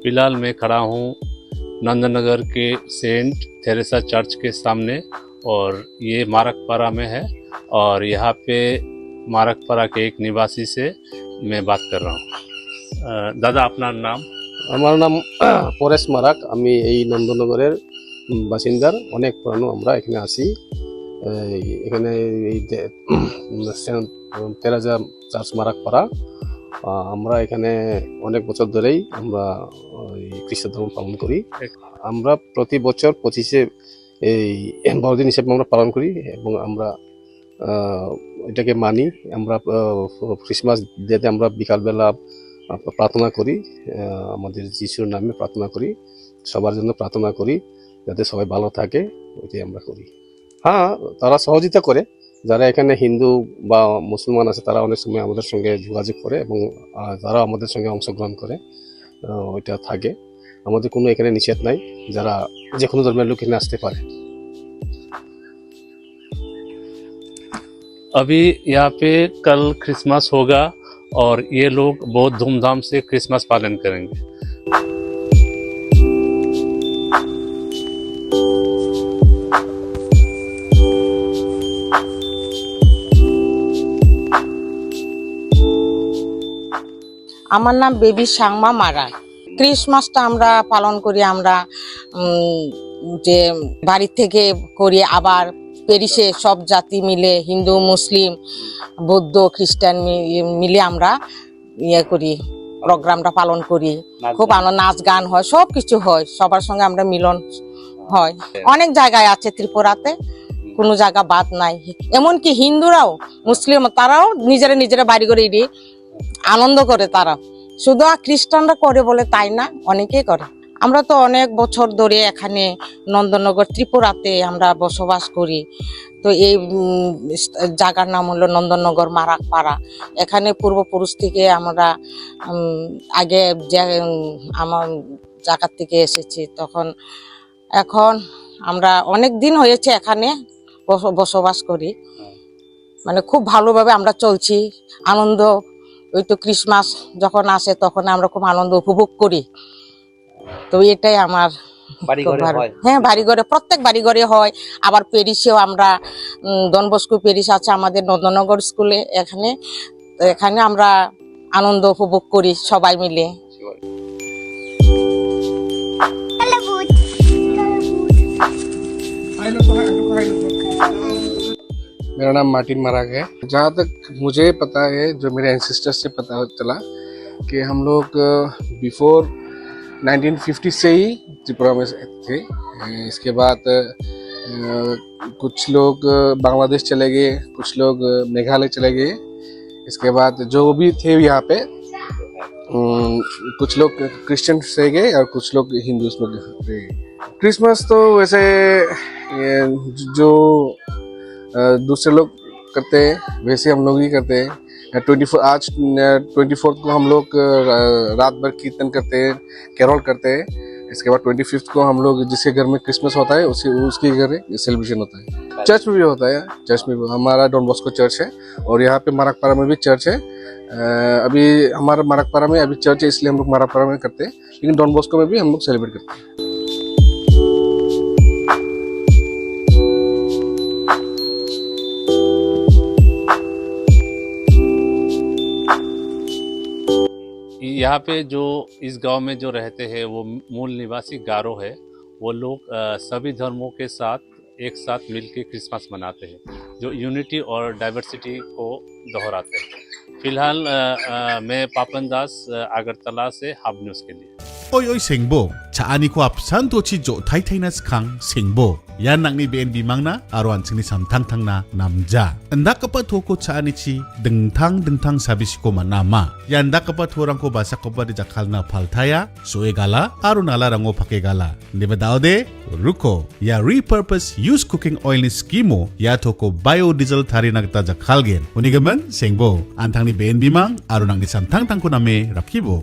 फिलहाल मैं खड़ा हूँ नंदनगर के सेंट थेरेसा चर्च के सामने और ये मारकपारा में है और यहाँ पे मारकपारा के एक निवासी से मैं बात कर रहा हूँ। दादा अपना नाम? আমার নাম পরেশ মারাক। আমি এই নন্দনগরের বাসিন্দার। অনেক পুরানো আমরা এখানে আসি। এখানে এই যে তেরাজা চার্চ মারাকপাড়া, আমরা এখানে অনেক বছর ধরেই আমরা খ্রিস্ট ধর্ম পালন করি। আমরা প্রতি বছর 25শে এই বড়দিন হিসেবে আমরা পালন করি এবং আমরা এটাকে মানি। আমরা ক্রিসমাস ডেতে আমরা বিকালবেলা প্রার্থনা করি, আমাদের যিশুর নামে প্রার্থনা করি, সবার জন্য প্রার্থনা করি যাতে সবাই ভালো থাকে, ওইটাই আমরা করি। হ্যাঁ, তারা সহযোগিতা করে, যারা এখানে হিন্দু বা মুসলমান আছে তারা অনেক সময় আমাদের সঙ্গে যোগাযোগ করে এবং তারা আমাদের সঙ্গে অংশগ্রহণ করে, ওইটা থাকে। আমাদের কোনো এখানে নিষেধ নাই, যারা যে কোনো ধর্মের লোক এখানে আসতে পারে। अभी यहाँ पे कल क्रिसमस होगा और ये लोग बहुत धूमधाम से क्रिसमस पालन करेंगे। আমার নাম বেবি সাংমা মারা। ক্রিসমাসটা আমরা পালন করি, আমরা যে বাড়ি থেকে করি, আবার প্যারিসে সব জাতি মিলে, হিন্দু মুসলিম বৌদ্ধ খ্রিস্টান মিলে আমরা করি, প্রোগ্রামটা পালন করি। খুব আনন্দ, নাচ গান হয়, সব কিছু হয়, সবার সঙ্গে আমরা মিলন হয়। অনেক জায়গায় আছে ত্রিপুরাতে, কোনো জায়গা বাদ নাই। এমনকি হিন্দুরাও মুসলিম তারাও নিজেরা বাড়ি করে আনন্দ করে। তারা শুধু খ্রিস্টানরা করে বলে তাই না, অনেকেই করে। আমরা তো অনেক বছর ধরে এখানে নন্দনগর ত্রিপুরাতে আমরা বসবাস করি। তো এই জায়গার নাম হলো নন্দনগর মারাকপাড়া। এখানে পূর্বপুরুষ থেকে আমরা আগে যে আমার জায়গার থেকে এসেছি, তখন এখন আমরা অনেক দিন হয়েছে এখানে বসবাস করি। মানে খুব ভালোভাবে আমরা চলছি, আনন্দ। ওই তো ক্রিসমাস যখন আসে তখন আমরা খুব আনন্দ উপভোগ করি। তো এটাই আমার হ্যাঁ, বাড়ি ঘরে, প্রত্যেক বাড়ি ঘরে হয়। আবার প্যারিসেও আমরা ডন বস্কো প্যারিস আছে আমাদের নন্দনগর স্কুলে, এখানে আমরা আনন্দ উপভোগ করি সবাই মিলে। मेरा नाम मार्टिन मराग है। जहाँ तक मुझे पता है, जो मेरे एंसेस्टर्स से पता चला कि हम लोग बिफोर 1950 से ही त्रिपुरा में थे। इसके बाद कुछ लोग बांग्लादेश चले गए, कुछ लोग मेघालय चले गए। इसके बाद जो भी थे यहाँ पे, कुछ लोग क्रिश्चियन रह गए और कुछ लोग हिंदूज में रह गए। क्रिसमस तो वैसे जो दूसरे लोग करते हैं वैसे हम लोग ही करते हैं। 24 को हम लोग रात भर कीर्तन करते हैं, कैरोल करते हैं। इसके बाद 25 को हम लोग जिसके घर में क्रिसमस होता है उसके घर सेलिब्रेशन होता है। चर्च में भी होता है, चर्च में हमारा डॉन बॉस्को चर्च है और यहाँ पे मारकपारा में भी चर्च है। अभी हमारा मारकपारा में अभी चर्च है, इसलिए हम लोग मारकपारा में करते हैं, लेकिन डॉन बॉस्को में भी हम लोग सेलिब्रेट करते हैं। यहाँ पे जो इस गांव में जो रहते हैं वो मूल निवासी गारो है। वो लोग सभी धर्मों के साथ एक साथ मिलकर क्रिसमस मनाते हैं, जो यूनिटी और डाइवर्सिटी को दोहराते हैं। फिलहाल मैं पापन दास, अगरतला से हाब न्यूज़ के लिए। Oy sengbo, chaani ko apsan tochi jo thai na skang sengbo. Yan nang ni BNB mangna aruan sini samtang tang na namja. Anda kapa toko chaani chi dengtang sabis ko manama. Yanda kapa thorang ko basa ko di jakal na paltaya, soegala arunala rango pakegala. Nebadaude ruko ya repurpose use cooking oil ni skimo ya toko biodiesel thari nagta jakal gen. Unigaman sengbo, antang ni BNB mang arunang ni samtang tang ko name rakibo.